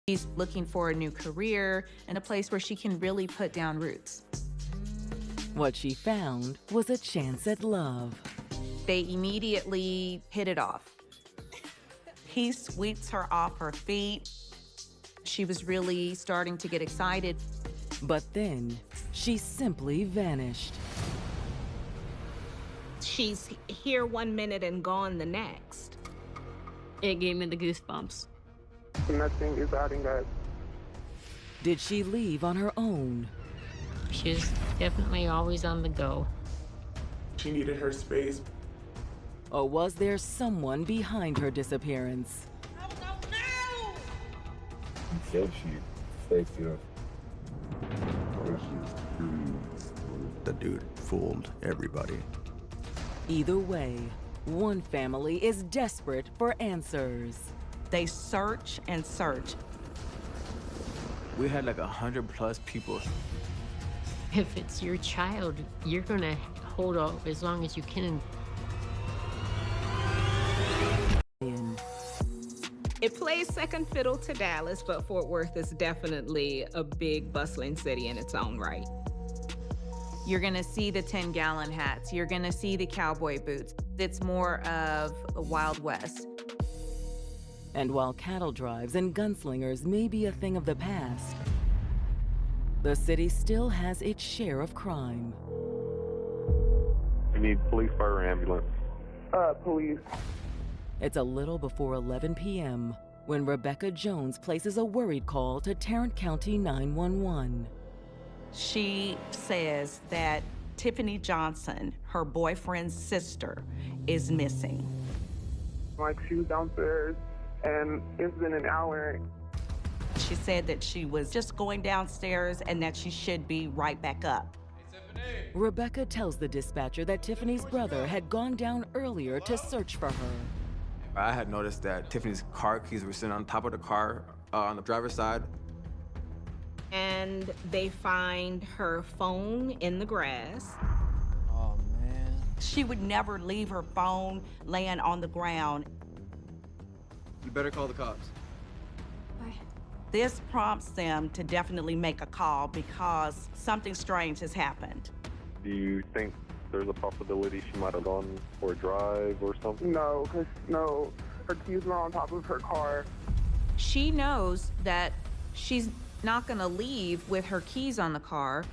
She's looking for a new career and a place where she can really put down roots. What she found was a chance at love. They immediately hit it off. He sweeps her off her feet. She was really starting to get excited. But then, she simply vanished. She's here 1 minute and gone the next. It gave me the goosebumps. Nothing is adding up. Did she leave on her own? She's definitely always on the go. She needed her space. Or was there someone behind her disappearance? He said she faked it. The dude fooled everybody. Either way, one family is desperate for answers. They search and search. We had like 100+ people. If it's your child, you're gonna hold off as long as you can. It plays second fiddle to Dallas, but Fort Worth is definitely a big, bustling city in its own right. You're gonna see the 10-gallon hats. You're gonna see the cowboy boots. It's more of a Wild West. And while cattle drives and gunslingers may be a thing of the past, the city still has its share of crime. We need police, fire, and ambulance. Police. It's a little before 11 p.m. when Rebecca Jones places a worried call to Tarrant County 911. She says that Tiffany Johnson, her boyfriend's sister, is missing. Like, she was downstairs, and it's been an hour. She said that she was just going downstairs and that she should be right back up. Rebecca tells the dispatcher that Tiffany's brother had gone down earlier to search for her. I had noticed that Tiffany's car keys were sitting on top of the car on the driver's side. And they find her phone in the grass. Oh, man. She would never leave her phone laying on the ground. You better call the cops. Why? This prompts them to definitely make a call because something strange has happened. Do you think there's a possibility she might have gone for a drive or something? No, her keys were on top of her car. She knows that she's not gonna leave with her keys on the car.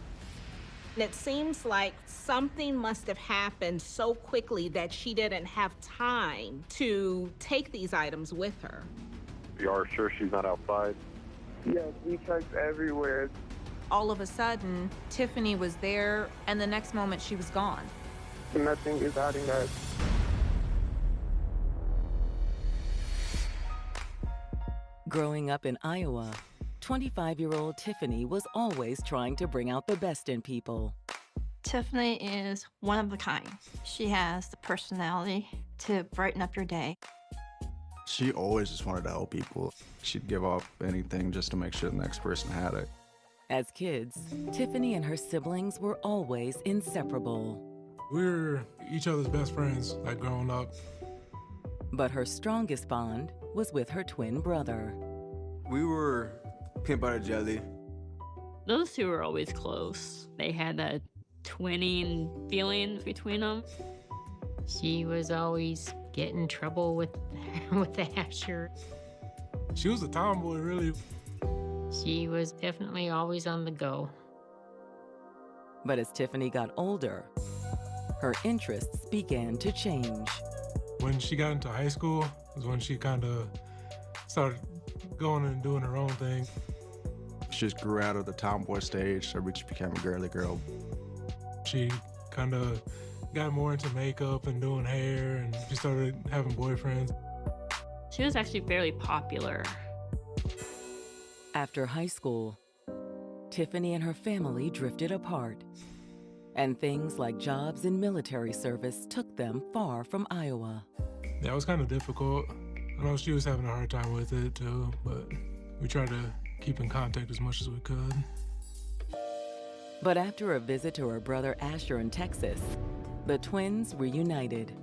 And it seems like something must have happened so quickly that she didn't have time to take these items with her. You are sure she's not outside? Yes, we checked everywhere. All of a sudden, Tiffany was there, and the next moment she was gone. Nothing is adding up. Growing up in Iowa, 25-year-old Tiffany was always trying to bring out the best in people. Tiffany is one of a kind. She has the personality to brighten up your day. She always just wanted to help people. She'd give up anything just to make sure the next person had it. As kids, Tiffany and her siblings were always inseparable. We were each other's best friends, like growing up. But her strongest bond was with her twin brother. We were peanut butter jelly. Those two were always close. They had that twinning feeling between them. She was always getting in trouble with Asher. She was a tomboy, really. She was definitely always on the go. But as Tiffany got older, her interests began to change. When she got into high school was when she kind of started going and doing her own thing. She just grew out of the tomboy stage, so she became a girly girl. She kind of got more into makeup and doing hair, and she started having boyfriends. She was actually fairly popular. After high school, Tiffany and her family drifted apart, and things like jobs and military service took them far from Iowa. Yeah, it was kind of difficult. I know she was having a hard time with it too, but we tried to keep in contact as much as we could. But after a visit to her brother Asher in Texas, the twins reunited.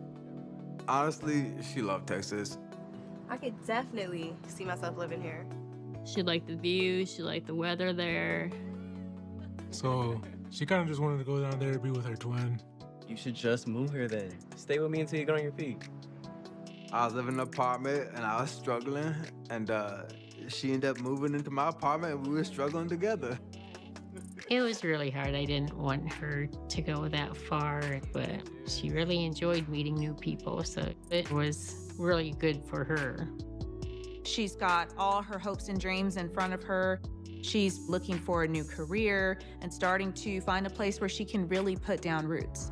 Honestly, she loved Texas. I could definitely see myself living here. She liked the view, she liked the weather there. So she kind of just wanted to go down there to be with her twin. You should just move her then. Stay with me until you get on your feet. I was living in an apartment and I was struggling, and she ended up moving into my apartment and we were struggling together. It was really hard. I didn't want her to go that far, but she really enjoyed meeting new people, so it was really good for her. She's got all her hopes and dreams in front of her. She's looking for a new career and starting to find a place where she can really put down roots.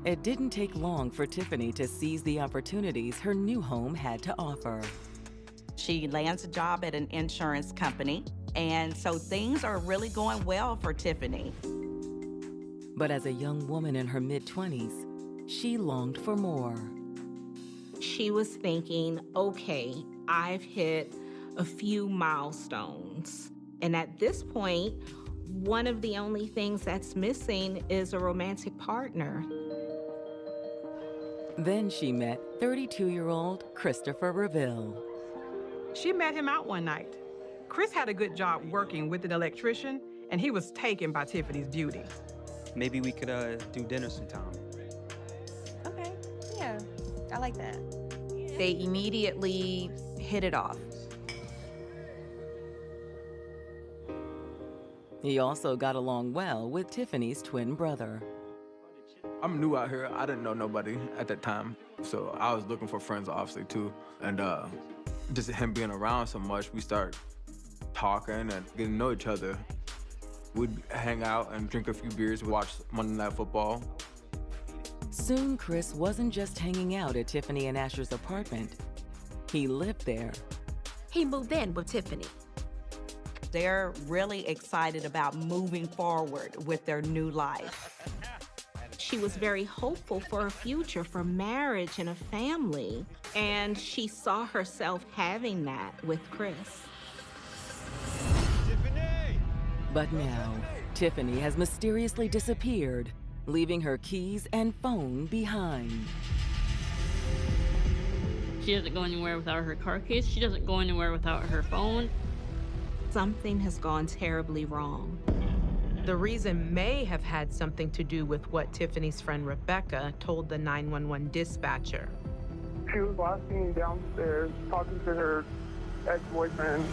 It didn't take long for Tiffany to seize the opportunities her new home had to offer. She lands a job at an insurance company, and so things are really going well for Tiffany. But as a young woman in her mid-20s, she longed for more. She was thinking, okay, I've hit a few milestones. And at this point, one of the only things that's missing is a romantic partner. Then she met 32-year-old Christopher Reville. She met him out one night. Chris had a good job working with an electrician, and he was taken by Tiffany's beauty. Maybe we could do dinner sometime. Okay, yeah, I like that. They immediately hit it off. He also got along well with Tiffany's twin brother. I'm new out here. I didn't know nobody at that time, so I was looking for friends, obviously, too. And just him being around so much, we start talking and getting to know each other. We'd hang out and drink a few beers, watch Monday Night Football. Soon, Chris wasn't just hanging out at Tiffany and Asher's apartment. He lived there. He moved in with Tiffany. They're really excited about moving forward with their new life. She was very hopeful for a future, for marriage and a family. And she saw herself having that with Chris. Tiffany! But now, Tiffany has mysteriously disappeared, leaving her keys and phone behind. She doesn't go anywhere without her car keys. She doesn't go anywhere without her phone. Something has gone terribly wrong. The reason may have had something to do with what Tiffany's friend Rebecca told the 911 dispatcher. She was last seen downstairs talking to her ex-boyfriend.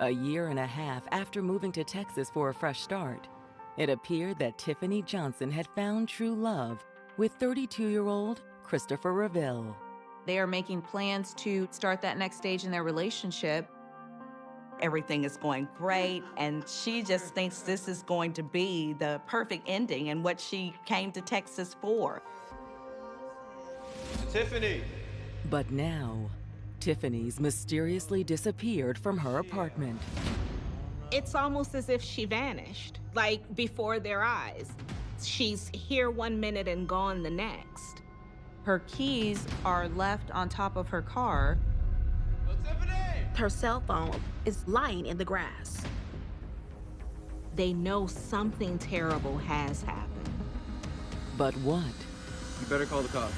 A year and a half after moving to Texas for a fresh start, it appeared that Tiffany Johnson had found true love with 32-year-old Christopher Reville. They are making plans to start that next stage in their relationship. Everything is going great, and she just thinks this is going to be the perfect ending and what she came to Texas for. Tiffany! But now, Tiffany's mysteriously disappeared from her apartment. It's almost as if she vanished, like before their eyes. She's here one minute and gone the next. Her keys are left on top of her car. Her cell phone is lying in the grass. They know something terrible has happened. But what? You better call the cops.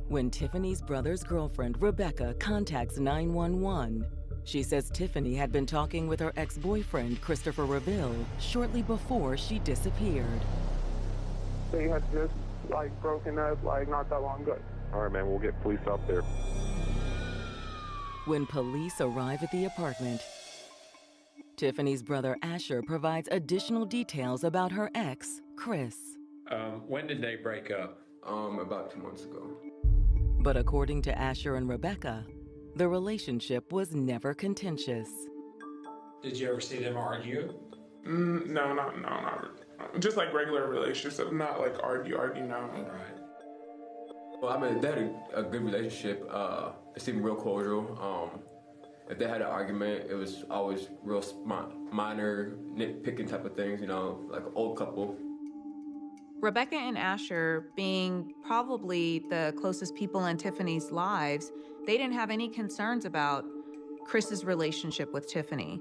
When Tiffany's brother's girlfriend, Rebecca, contacts 911, she says Tiffany had been talking with her ex-boyfriend, Christopher Reville, shortly before she disappeared. They had just, broken up, not that long ago. All right, man, we'll get police out there. When police arrive at the apartment, Tiffany's brother, Asher, provides additional details about her ex, Chris. When did they break up? About 2 months ago. But according to Asher and Rebecca, the relationship was never contentious. Did you ever see them argue? No, not just like regular relationships, not like argue, no. Right. Well, they had a good relationship. It seemed real cordial. If they had an argument, it was always real minor, nitpicking type of things, like an old couple. Rebecca and Asher, being probably the closest people in Tiffany's lives, they didn't have any concerns about Chris's relationship with Tiffany.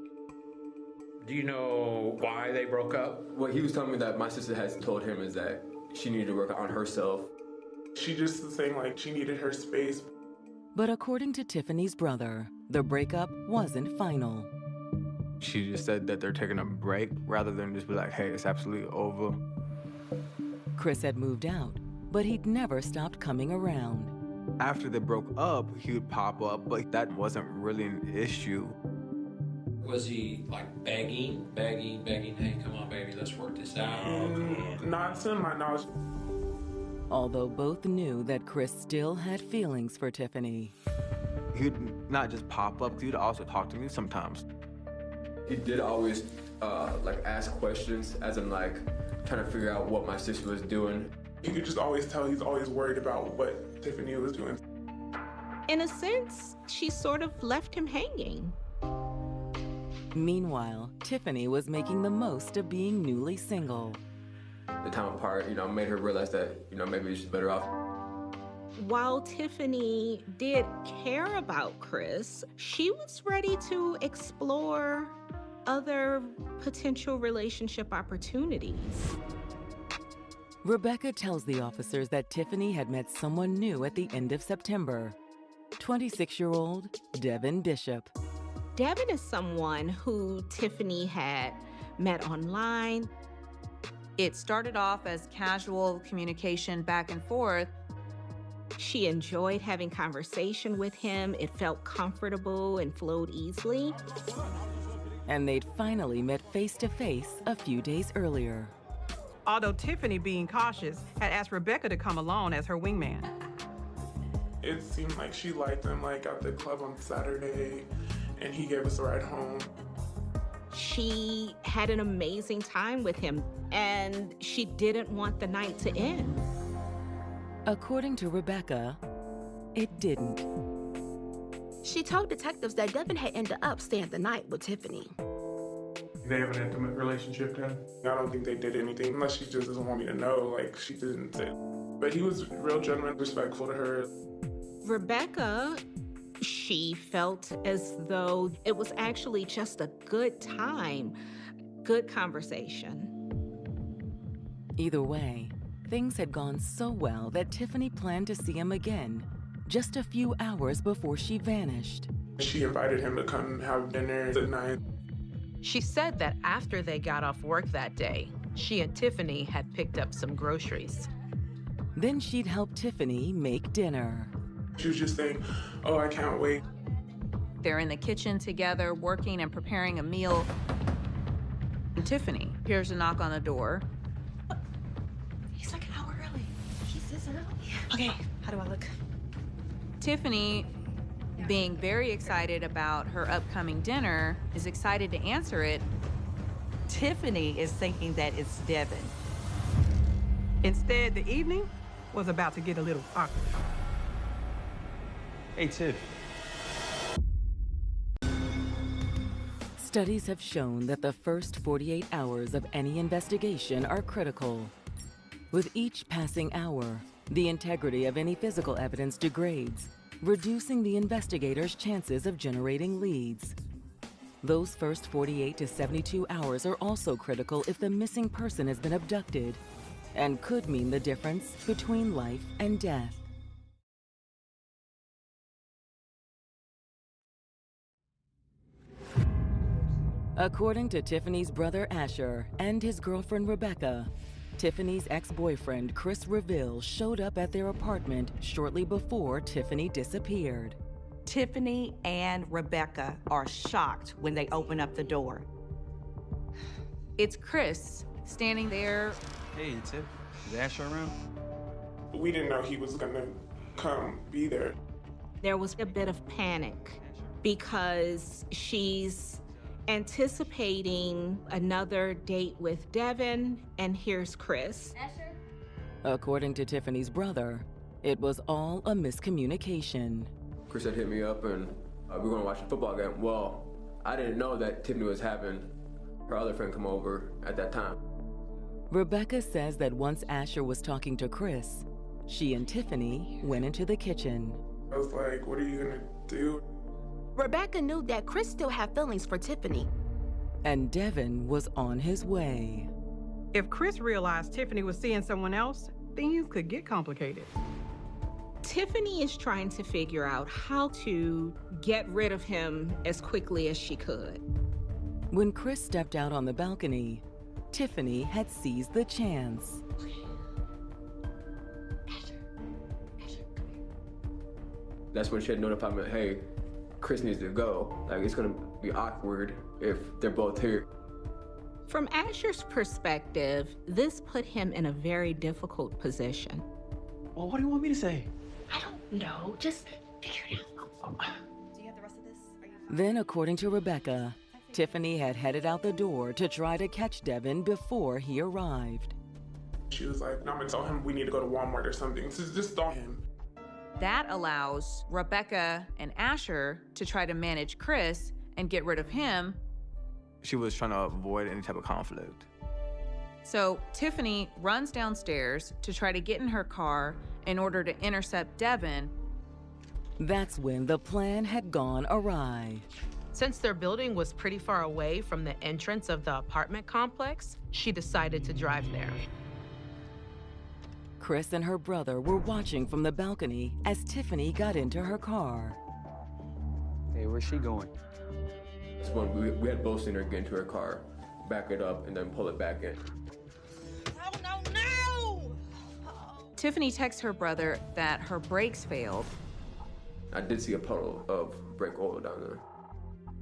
Do you know why they broke up? What he was telling me that my sister has told him is that she needed to work on herself. She just was saying like she needed her space. But according to Tiffany's brother, the breakup wasn't final. She just said that they're taking a break rather than just be like, hey, it's absolutely over. Chris had moved out, but he'd never stopped coming around. After they broke up, he would pop up, but that wasn't really an issue. Was he like begging, hey, come on, baby, let's work this out? Not to my knowledge. Although both knew that Chris still had feelings for Tiffany. He'd not just pop up, he'd also talk to me sometimes. He did always like ask questions, as in like trying to figure out what my sister was doing. You could just always tell he's always worried about what Tiffany was doing. In a sense, she sort of left him hanging. Meanwhile, Tiffany was making the most of being newly single. The time apart, made her realize that, maybe she's better off. While Tiffany did care about Chris, she was ready to explore other potential relationship opportunities. Rebecca tells the officers that Tiffany had met someone new at the end of September. 26-year-old Devin Bishop. Devin is someone who Tiffany had met online. It started off as casual communication back and forth. She enjoyed having conversation with him. It felt comfortable and flowed easily. And they'd finally met face-to-face a few days earlier. Although Tiffany, being cautious, had asked Rebecca to come along as her wingman. It seemed like she liked him, like at the club on Saturday, and he gave us a ride home. She had an amazing time with him, and she didn't want the night to end. According to Rebecca, it didn't. She told detectives that Devin had ended up staying the night with Tiffany. They have an intimate relationship then? I don't think they did anything, unless she just doesn't want me to know, like she didn't say. But he was real genuine, respectful to her. Rebecca, she felt as though it was actually just a good time, good conversation. Either way, things had gone so well that Tiffany planned to see him again, just a few hours before she vanished. She invited him to come have dinner at night. She said that after they got off work that day, she and Tiffany had picked up some groceries. Then she'd help Tiffany make dinner. She was just saying, oh, I can't wait. They're in the kitchen together, working and preparing a meal. And Tiffany hears a knock on the door. He's like an hour early. He's this early? Okay, how do I look? Tiffany, being very excited about her upcoming dinner, is excited to answer it. Tiffany is thinking that it's Devin. Instead, the evening was about to get a little awkward. Hey, Tiff. Studies have shown that the first 48 hours of any investigation are critical. With each passing hour, the integrity of any physical evidence degrades, reducing the investigator's chances of generating leads. Those first 48 to 72 hours are also critical if the missing person has been abducted, and could mean the difference between life and death. According to Tiffany's brother Asher and his girlfriend Rebecca, Tiffany's ex-boyfriend Chris Reville showed up at their apartment shortly before Tiffany disappeared. Tiffany and Rebecca are shocked when they open up the door. It's Chris standing there. Hey, Tiff. Is Asher around? We didn't know he was gonna come be there. There was a bit of panic because she's anticipating another date with Devin, and here's Chris. According to Tiffany's brother, it was all a miscommunication. Chris had hit me up and we were gonna watch a football game. Well, I didn't know that Tiffany was having her other friend come over at that time. Rebecca says that once Asher was talking to Chris, she and Tiffany went into the kitchen. I was like, what are you gonna do? Rebecca knew that Chris still had feelings for Tiffany. And Devin was on his way. If Chris realized Tiffany was seeing someone else, things could get complicated. Tiffany is trying to figure out how to get rid of him as quickly as she could. When Chris stepped out on the balcony, Tiffany had seized the chance. That's when she had notified me, hey, Chris needs to go. Like, it's gonna be awkward if they're both here. From Asher's perspective, this put him in a very difficult position. Well, what do you want me to say? I don't know. Just figure it out. Do you have the rest of this? Then, according to Rebecca, Tiffany had headed out the door to try to catch Devin before he arrived. She was like, no, I'm gonna tell him we need to go to Walmart or something. Just stop him. That allows Rebecca and Asher to try to manage Chris and get rid of him. She was trying to avoid any type of conflict. So Tiffany runs downstairs to try to get in her car in order to intercept Devin. That's when the plan had gone awry. Since their building was pretty far away from the entrance of the apartment complex, she decided to drive there. Chris and her brother were watching from the balcony as Tiffany got into her car. Hey, where's she going? That's when we had both seen her get into her car, back it up, and then pull it back in. Tiffany texts her brother that her brakes failed. I did see a puddle of brake oil down there.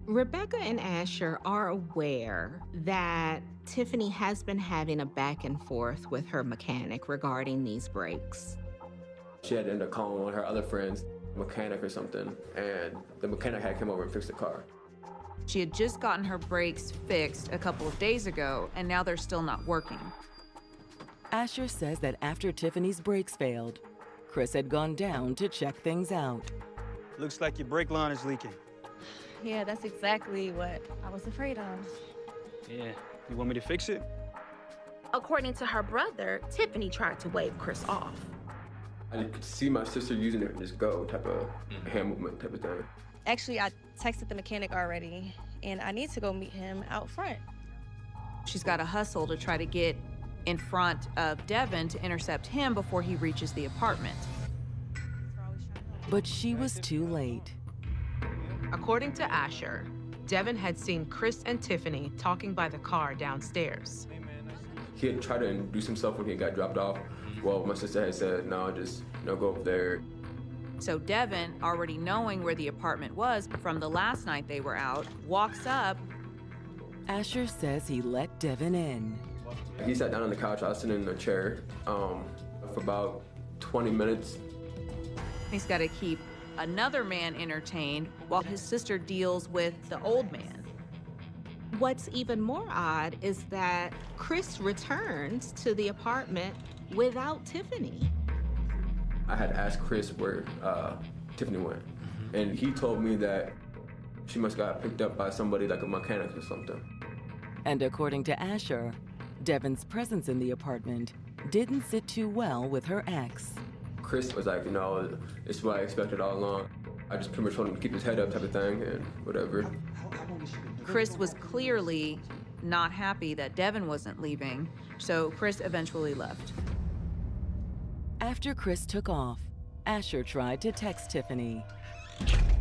Rebecca and Asher are aware that Tiffany has been having a back and forth with her mechanic regarding these brakes. She had ended up calling one of her other friends, mechanic or something, and the mechanic had come over and fixed the car. She had just gotten her brakes fixed a couple of days ago, and now they're still not working. Asher says that after Tiffany's brakes failed, Chris had gone down to check things out. Looks like your brake line is leaking. Yeah, that's exactly what I was afraid of. Yeah, you want me to fix it? According to her brother, Tiffany tried to wave Chris off. I could see my sister using it and just go type of hand movement type of thing. Actually, I texted the mechanic already, and I need to go meet him out front. She's got to hustle to try to get in front of Devin to intercept him before he reaches the apartment. But she was too late. According to Asher, Devin had seen Chris and Tiffany talking by the car downstairs. He had tried to introduce himself when he got dropped off. Well, my sister had said, no, just go over there. So Devin, already knowing where the apartment was from the last night they were out, walks up. Asher says he let Devin in. He sat down on the couch. I was sitting in a chair for about 20 minutes. He's got to keep another man entertained while his sister deals with the old man. What's even more odd is that Chris returns to the apartment without Tiffany. I had asked Chris where Tiffany went, and he told me that she must have got picked up by somebody like a mechanic or something. And according to Asher, Devin's presence in the apartment didn't sit too well with her ex. Chris was like, it's what I expected all along. I just pretty much told him to keep his head up type of thing and whatever. Chris was clearly not happy that Devin wasn't leaving, so Chris eventually left. After Chris took off, Asher tried to text Tiffany.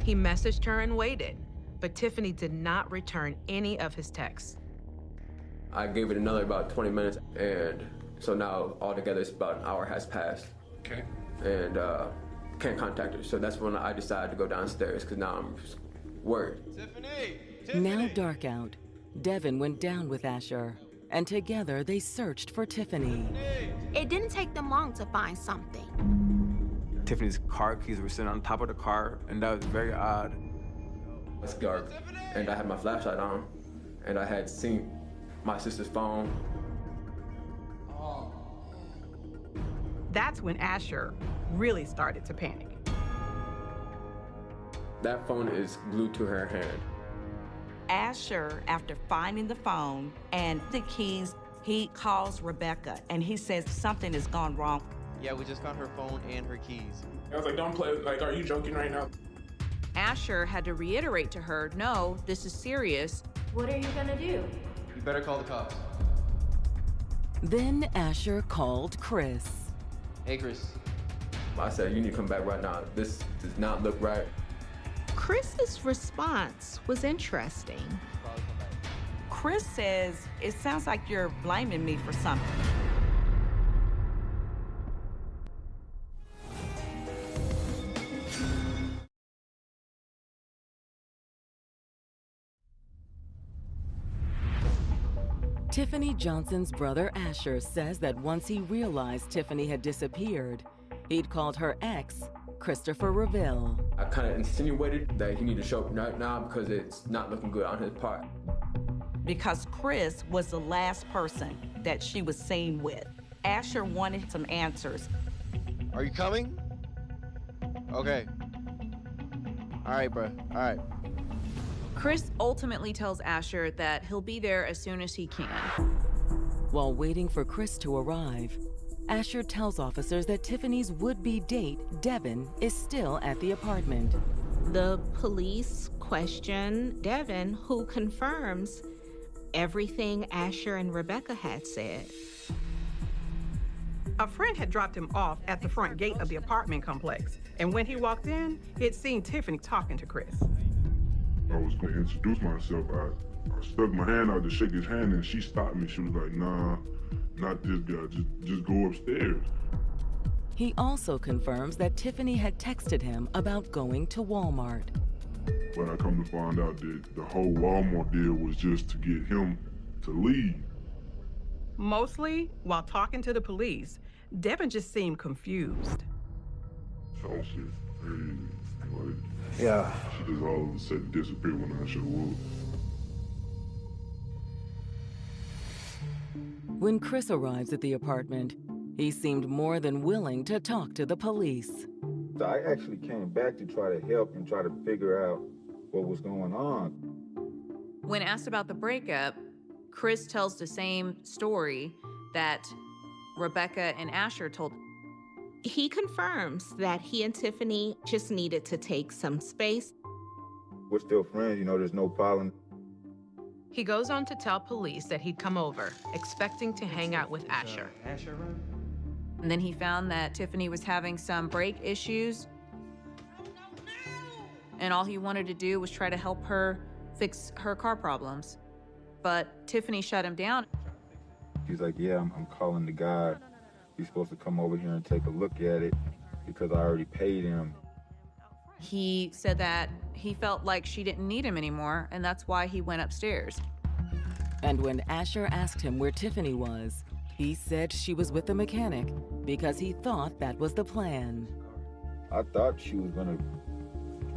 He messaged her and waited, but Tiffany did not return any of his texts. I gave it another about 20 minutes, and so now altogether it's about an hour has passed. Okay. And can't contact her, so that's when I decided to go downstairs, because now I'm just worried. Tiffany! Now dark out, Devin went down with Asher, and together they searched for Tiffany. It didn't take them long to find something. Tiffany's car keys were sitting on top of the car, and that was very odd. It's dark, and I had my flashlight on, and I had seen my sister's phone. That's when Asher really started to panic. That phone is glued to her hand. Asher, after finding the phone and the keys He calls Rebecca and he says something has gone wrong. Yeah, we just got her phone and her keys. I was like, don't play, like, are you joking right now? Asher had to reiterate to her, no, this is serious. What are you gonna do? You better call the cops. Then Asher called Chris. Hey, Chris. I said, you need to come back right now. This does not look right. Chris's response was interesting. Chris says, it sounds like you're blaming me for something. Tiffany Johnson's brother Asher says that once he realized Tiffany had disappeared, he'd called her ex, Christopher Reville. I kind of insinuated that he needed to show up right now because it's not looking good on his part. Because Chris was the last person that she was seen with. Asher wanted some answers. Are you coming? Okay. All right, bro. All right. Chris ultimately tells Asher that he'll be there as soon as he can. While waiting for Chris to arrive, Asher tells officers that Tiffany's would-be date, Devin, is still at the apartment. The police question Devin, who confirms everything Asher and Rebecca had said. A friend had dropped him off at the front gate of the apartment complex, and when he walked in, he'd seen Tiffany talking to Chris. I was going to introduce myself. I stuck my hand out to shake his hand, and she stopped me. She was like, nah, not this guy, just go upstairs. He also confirms that Tiffany had texted him about going to Walmart. But I come to find out that the whole Walmart deal was just to get him to leave. Mostly, while talking to the police, Devin just seemed confused. So shit, crazy. Like, yeah. She just all of a sudden disappeared when I showed up. When Chris arrives at the apartment, he seemed more than willing to talk to the police. So I actually came back to try to help and try to figure out what was going on. When asked about the breakup, Chris tells the same story that Rebecca and Asher told. He confirms that he and Tiffany just needed to take some space. We're still friends, you know, there's no problem. He goes on to tell police that he'd come over, expecting to hang out with Asher. And then he found that Tiffany was having some brake issues. And all he wanted to do was try to help her fix her car problems. But Tiffany shut him down. He's like, yeah, I'm calling the guy. He's supposed to come over here and take a look at it because I already paid him. He said that he felt like she didn't need him anymore, and that's why he went upstairs. And when Asher asked him where Tiffany was, he said she was with the mechanic because he thought that was the plan. I thought she was gonna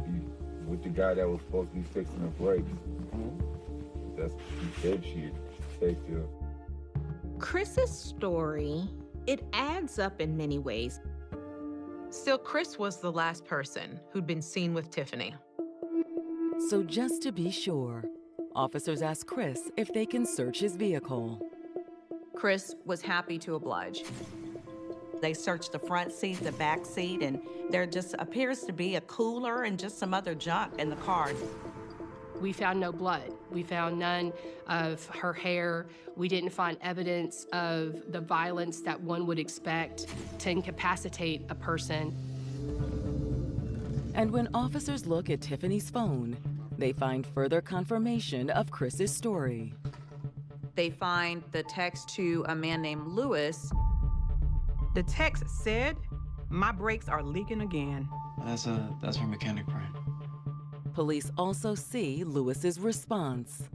be with the guy that was supposed to be fixing her brakes. That's what he said she'd take to. Chris's story, it adds up in many ways. Still, Chris was the last person who'd been seen with Tiffany. So just to be sure, officers asked Chris if they can search his vehicle. Chris was happy to oblige. They searched the front seat, the back seat, and there just appears to be a cooler and just some other junk in the car. We found no blood. We found none of her hair. We didn't find evidence of the violence that one would expect to incapacitate a person. And when officers look at Tiffany's phone, they find further confirmation of Chris's story. They find the text to a man named Lewis. The text said, "My brakes are leaking again." That's her mechanic friend. Police also see Lewis's response.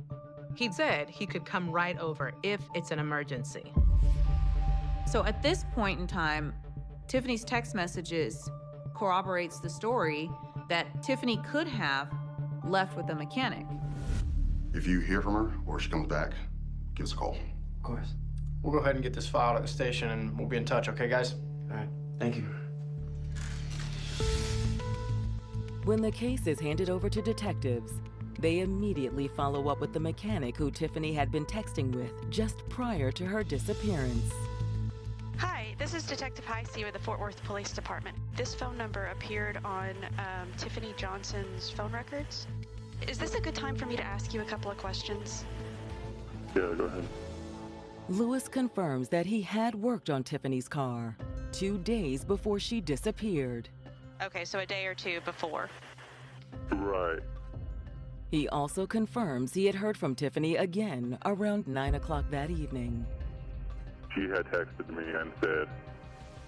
He'd said he could come right over if it's an emergency. So at this point in time, Tiffany's text messages corroborates the story that Tiffany could have left with the mechanic. If you hear from her or she comes back, give us a call. Of course. We'll go ahead and get this filed at the station and we'll be in touch, okay, guys? All right, thank you. When the case is handed over to detectives, They immediately follow up with the mechanic who Tiffany had been texting with just prior to her disappearance. Hi, this is Detective Heisey with the Fort Worth Police Department. This phone number appeared on Tiffany Johnson's phone records. Is this a good time for me to ask you a couple of questions? Yeah, go ahead. Lewis confirms that he had worked on Tiffany's car 2 days before she disappeared. Okay, so a day or two before. Right. He also confirms he had heard from Tiffany again around 9 o'clock that evening. She had texted me and said,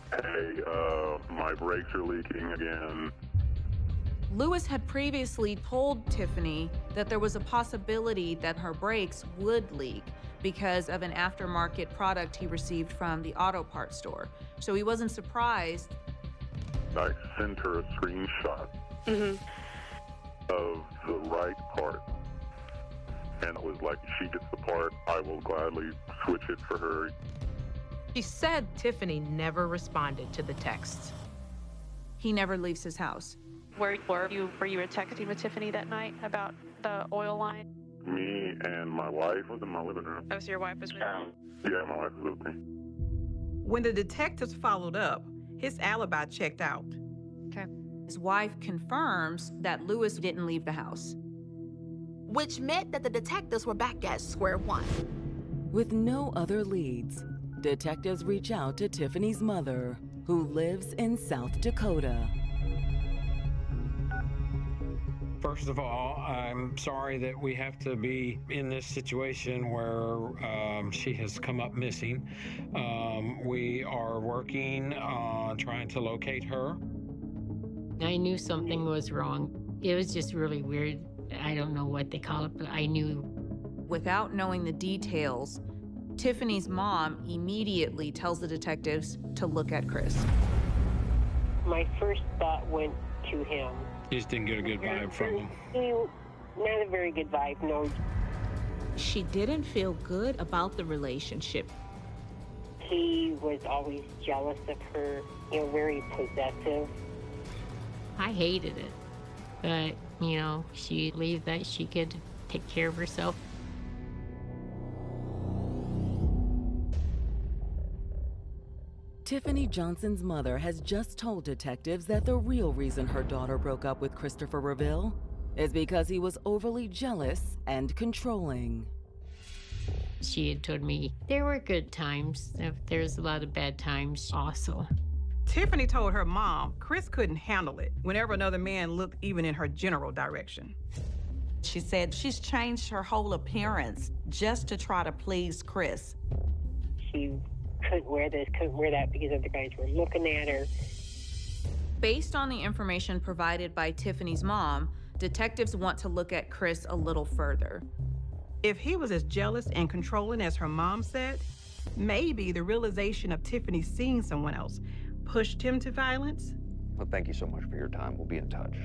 hey, my brakes are leaking again. Lewis had previously told Tiffany that there was a possibility that her brakes would leak because of an aftermarket product he received from the auto parts store. So he wasn't surprised. I sent her a screenshot of the right part. And it was like, if she gets the part, I will gladly switch it for her. She said Tiffany never responded to the texts. He never leaves his house. Were you texting with Tiffany that night about the oil line? Me and my wife was in my living room. Oh, so your wife was with you? Yeah, my wife was with me. When the detectives followed up, his alibi checked out. Okay. His wife confirms that Lewis didn't leave the house. Which meant that the detectives were back at square one. With no other leads, detectives reach out to Tiffany's mother, who lives in South Dakota. First of all, I'm sorry that we have to be in this situation where she has come up missing. We are working on trying to locate her. I knew something was wrong. It was just really weird. I don't know what they call it, but I knew. Without knowing the details, Tiffany's mom immediately tells the detectives to look at Chris. My first thought went to him. You just didn't get a good vibe from him. Not a very good vibe, no. She didn't feel good about the relationship. He was always jealous of her, very possessive. I hated it, but, she believed that she could take care of herself. Tiffany Johnson's mother has just told detectives that the real reason her daughter broke up with Christopher Reville is because he was overly jealous and controlling. She had told me there were good times. There's a lot of bad times also. Tiffany told her mom Chris couldn't handle it whenever another man looked even in her general direction. She said she's changed her whole appearance just to try to please Chris. She couldn't wear this, couldn't wear that because other guys were looking at her. Based on the information provided by Tiffany's mom, detectives want to look at Chris a little further. If he was as jealous and controlling as her mom said, maybe the realization of Tiffany seeing someone else pushed him to violence. Well, thank you so much for your time. We'll be in touch.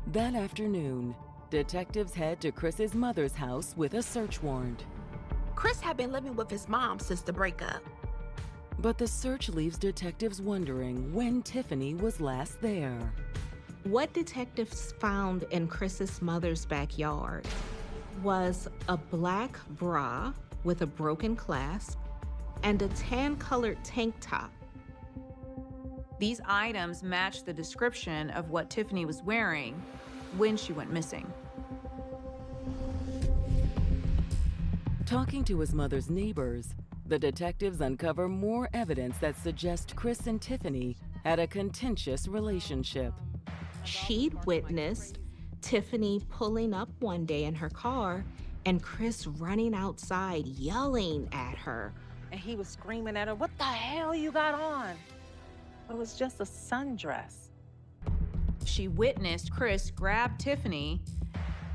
That afternoon, detectives head to Chris's mother's house with a search warrant. Chris had been living with his mom since the breakup. But the search leaves detectives wondering when Tiffany was last there. What detectives found in Chris's mother's backyard was a black bra with a broken clasp and a tan-colored tank top. These items match the description of what Tiffany was wearing when she went missing. Talking to his mother's neighbors, the detectives uncover more evidence that suggests Chris and Tiffany had a contentious relationship. She'd witnessed Tiffany pulling up one day in her car and Chris running outside yelling at her. And he was screaming at her, "What the hell you got on?" It was just a sundress. She witnessed Chris grab Tiffany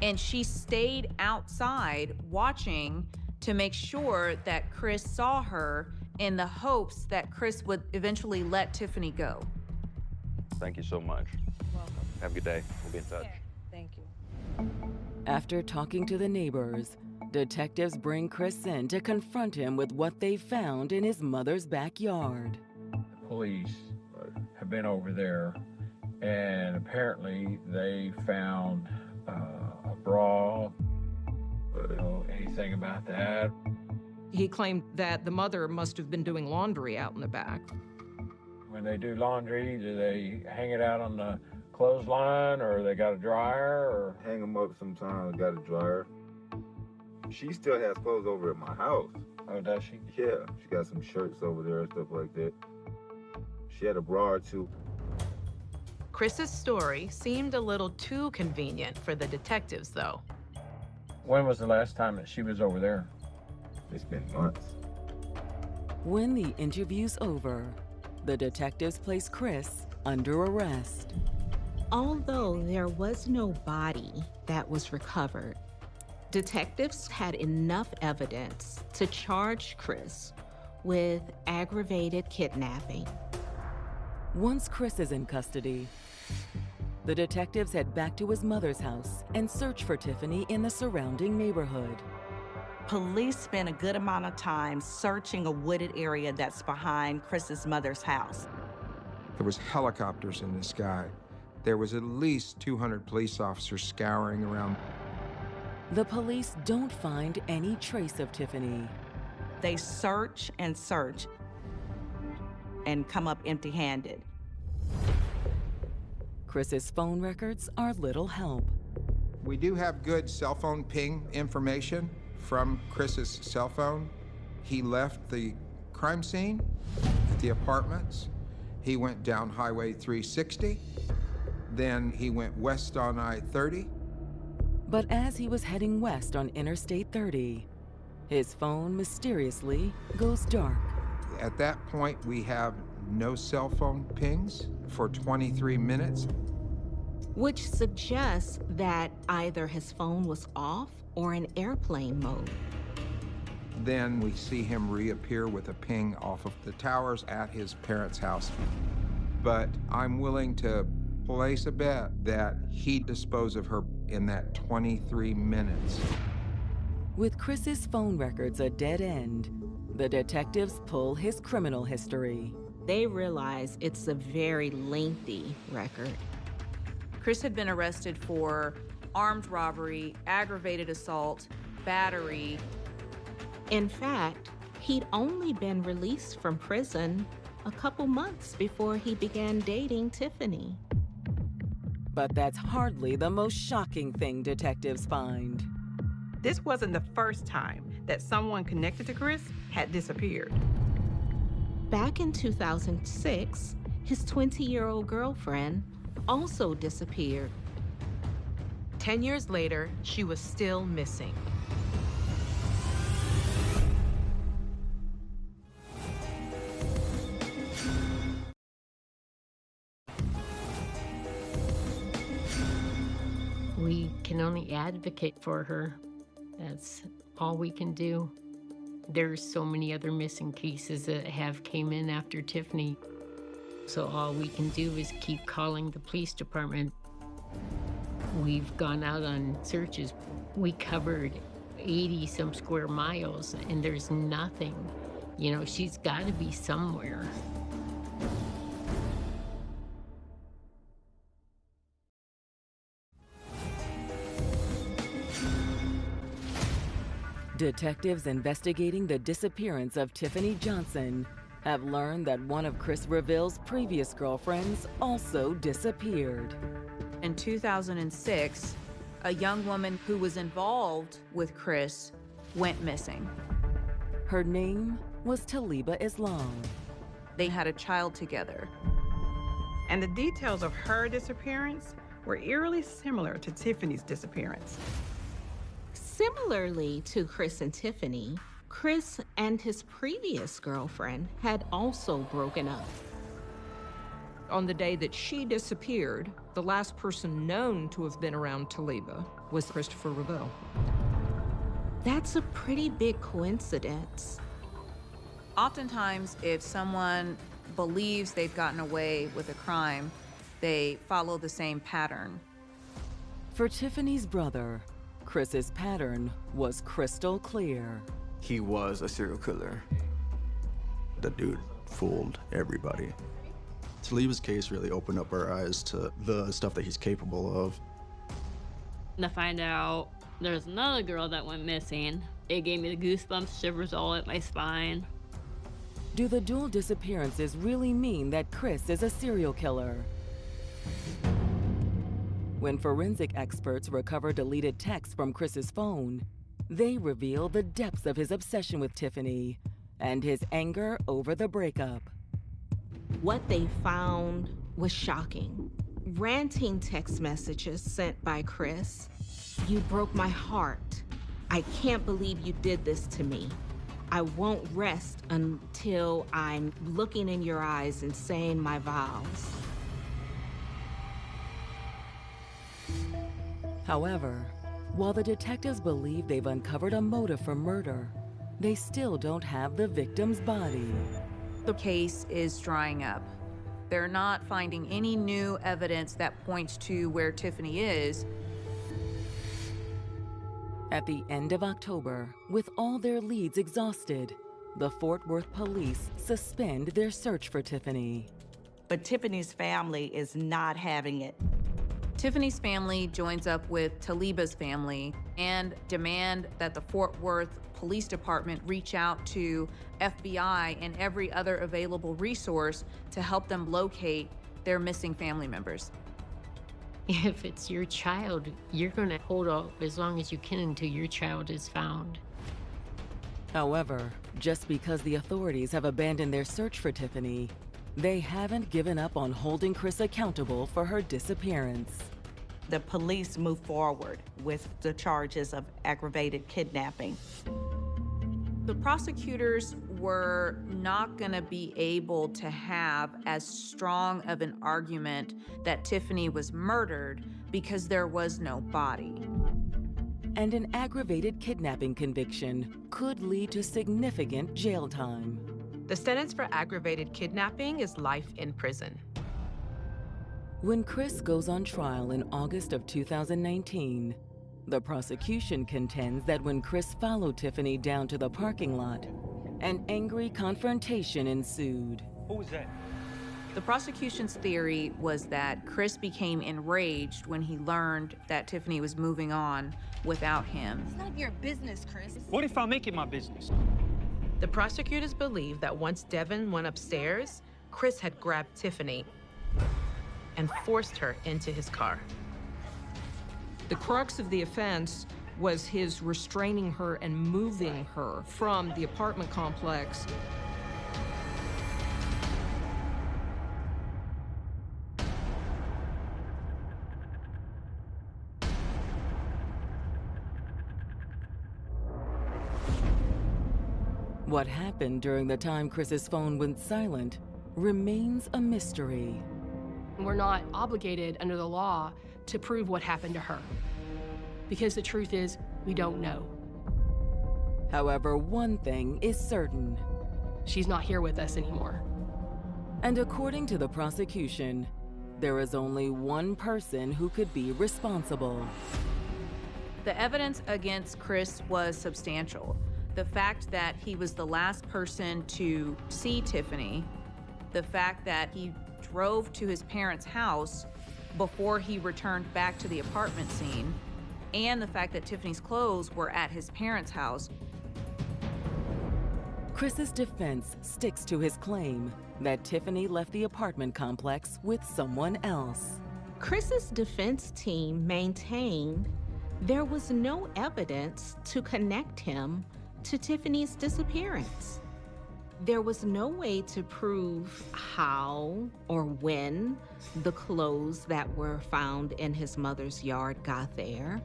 and she stayed outside watching to make sure that Chris saw her in the hopes that Chris would eventually let Tiffany go. Thank you so much. Welcome. Have a good day. We'll be in touch. Yeah, thank you. After talking to the neighbors, detectives bring Chris in to confront him with what they found in his mother's backyard. Police have been over there and apparently they found a bra. Do you know anything about that? He claimed that the mother must have been doing laundry out in the back. When they do laundry, do they hang it out on the clothesline, or they got a dryer, or? Hang them up sometimes, got a dryer. She still has clothes over at my house. Oh, does she? Yeah, she got some shirts over there and stuff like that. She had a bra or two. Chris's story seemed a little too convenient for the detectives, though. When was the last time that she was over there? It's been months. When the interview's over, the detectives place Chris under arrest. Although there was no body that was recovered, detectives had enough evidence to charge Chris with aggravated kidnapping. Once Chris is in custody, the detectives head back to his mother's house and search for Tiffany in the surrounding neighborhood. Police spent a good amount of time searching a wooded area that's behind Chris's mother's house. There was helicopters in the sky. There was at least 200 police officers scouring around. The police don't find any trace of Tiffany. They search and search and come up empty-handed. Chris's phone records are little help. We do have good cell phone ping information from Chris's cell phone. He left the crime scene at the apartments. He went down Highway 360. Then he went west on I-30. But as he was heading west on Interstate 30, his phone mysteriously goes dark. At that point, we have no cell phone pings for 23 minutes. Which suggests that either his phone was off or in airplane mode. Then we see him reappear with a ping off of the towers at his parents' house. But I'm willing to place a bet that he disposed of her in that 23 minutes. With Chris's phone records a dead end, the detectives pull his criminal history. They realize it's a very lengthy record. Chris had been arrested for armed robbery, aggravated assault, battery. In fact, he'd only been released from prison a couple months before he began dating Tiffany. But that's hardly the most shocking thing detectives find. This wasn't the first time that someone connected to Chris had disappeared. Back in 2006, his 20-year-old girlfriend also disappeared. 10 years later, she was still missing. We can only advocate for her. That's all we can do. There's so many other missing cases that have came in after Tiffany. So all we can do is keep calling the police department. We've gone out on searches. We covered 80-some square miles, and there's nothing. You know, she's got to be somewhere. Detectives investigating the disappearance of Tiffany Johnson have learned that one of Chris Reville's previous girlfriends also disappeared. In 2006, a young woman who was involved with Chris went missing. Her name was Taliba Islam. They had a child together. And the details of her disappearance were eerily similar to Tiffany's disappearance. Similarly to Chris and Tiffany, Chris and his previous girlfriend had also broken up. On the day that she disappeared, the last person known to have been around Taliba was Christopher Reville. That's a pretty big coincidence. Oftentimes, if someone believes they've gotten away with a crime, they follow the same pattern. For Tiffany's brother, Chris's pattern was crystal clear. He was a serial killer. The dude fooled everybody. Taliba's case really opened up our eyes to the stuff that he's capable of. To find out there's another girl that went missing, it gave me the goosebumps, shivers all up my spine. Do the dual disappearances really mean that Chris is a serial killer? When forensic experts recover deleted texts from Chris's phone, they reveal the depths of his obsession with Tiffany and his anger over the breakup. What they found was shocking. Ranting text messages sent by Chris. "You broke my heart. I can't believe you did this to me. I won't rest until I'm looking in your eyes and saying my vows." However, while the detectives believe they've uncovered a motive for murder, they still don't have the victim's body. The case is drying up. They're not finding any new evidence that points to where Tiffany is. At the end of October, with all their leads exhausted, the Fort Worth police suspend their search for Tiffany. But Tiffany's family is not having it. Tiffany's family joins up with Taliba's family and demand that the Fort Worth Police Department reach out to FBI and every other available resource to help them locate their missing family members. If it's your child, you're going to hold off as long as you can until your child is found. However, just because the authorities have abandoned their search for Tiffany, they haven't given up on holding Chris accountable for her disappearance. The police move forward with the charges of aggravated kidnapping. The prosecutors were not going to be able to have as strong of an argument that Tiffany was murdered because there was no body. And an aggravated kidnapping conviction could lead to significant jail time. The sentence for aggravated kidnapping is life in prison. When Chris goes on trial in August of 2019, the prosecution contends that when Chris followed Tiffany down to the parking lot, an angry confrontation ensued. Who was that? The prosecution's theory was that Chris became enraged when he learned that Tiffany was moving on without him. It's none of your business, Chris. What if I make it my business? The prosecutors believe that once Devin went upstairs, Chris had grabbed Tiffany and forced her into his car. The crux of the offense was his restraining her and moving her from the apartment complex. What happened during the time Chris's phone went silent remains a mystery. We're not obligated under the law to prove what happened to her, because the truth is, we don't know. However, one thing is certain. She's not here with us anymore. And according to the prosecution, there is only one person who could be responsible. The evidence against Chris was substantial. The fact that he was the last person to see Tiffany, the fact that he drove to his parents' house before he returned back to the apartment scene, and the fact that Tiffany's clothes were at his parents' house. Chris's defense sticks to his claim that Tiffany left the apartment complex with someone else. Chris's defense team maintained there was no evidence to connect him to Tiffany's disappearance. There was no way to prove how or when the clothes that were found in his mother's yard got there.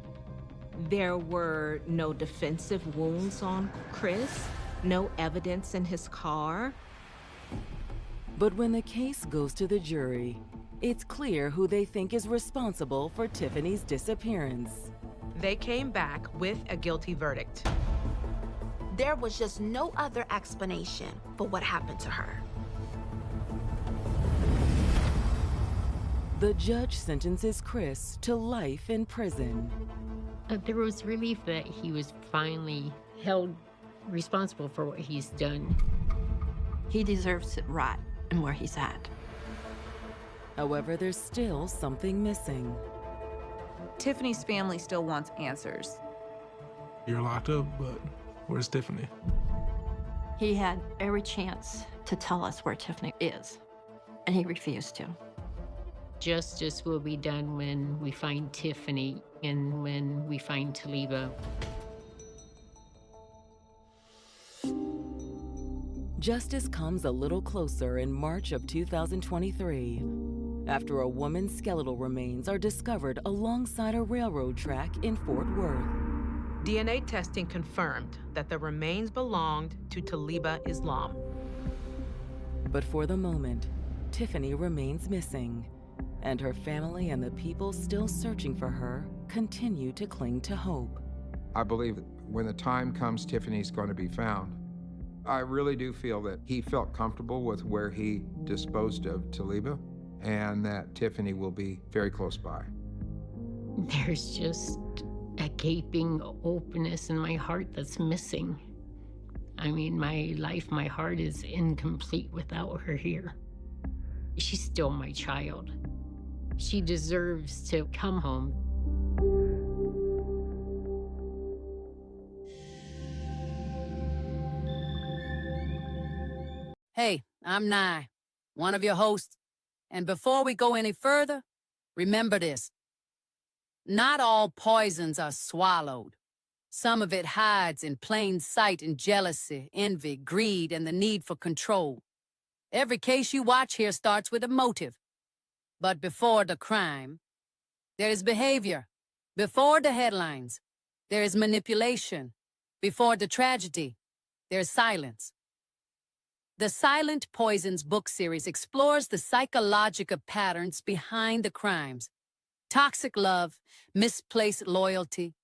There were no defensive wounds on Chris, no evidence in his car. But when the case goes to the jury, it's clear who they think is responsible for Tiffany's disappearance. They came back with a guilty verdict. There was just no other explanation for what happened to her. The judge sentences Chris to life in prison. There was relief that he was finally held responsible for what he's done. He deserves it right and where he's at. However, there's still something missing. Tiffany's family still wants answers. You're locked up, but where's Tiffany? He had every chance to tell us where Tiffany is, and he refused to. Justice will be done when we find Tiffany and when we find Taliba. Justice comes a little closer in March of 2023, after a woman's skeletal remains are discovered alongside a railroad track in Fort Worth. DNA testing confirmed that the remains belonged to Taliba Islam. But for the moment, Tiffany remains missing, and her family and the people still searching for her continue to cling to hope. I believe when the time comes, Tiffany's going to be found. I really do feel that he felt comfortable with where he disposed of Taliba, and that Tiffany will be very close by. There's just a gaping openness in my heart that's missing. I mean, my heart is incomplete without her here. She's still my child. She deserves to come home. Hey, I'm Nye, one of your hosts. And before we go any further, remember this. Not all poisons are swallowed. Some of it hides in plain sight in jealousy, envy, greed, and the need for control. Every case you watch here starts with a motive. But before the crime, there is behavior. Before the headlines, there is manipulation. Before the tragedy, there is silence. The Silent Poisons book series explores the psychological patterns behind the crimes. Toxic love, misplaced loyalty,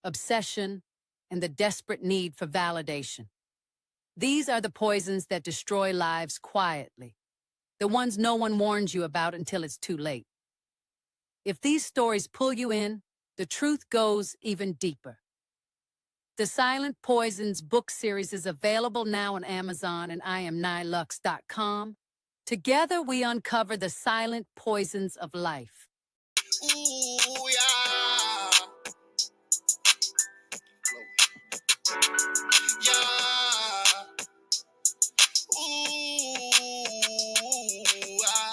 obsession, and the desperate need for validation. These are the poisons that destroy lives quietly, the ones no one warns you about until it's too late. If these stories pull you in, the truth goes even deeper. The Silent Poisons book series is available now on Amazon and IamNylux.com. Together we uncover the silent poisons of life.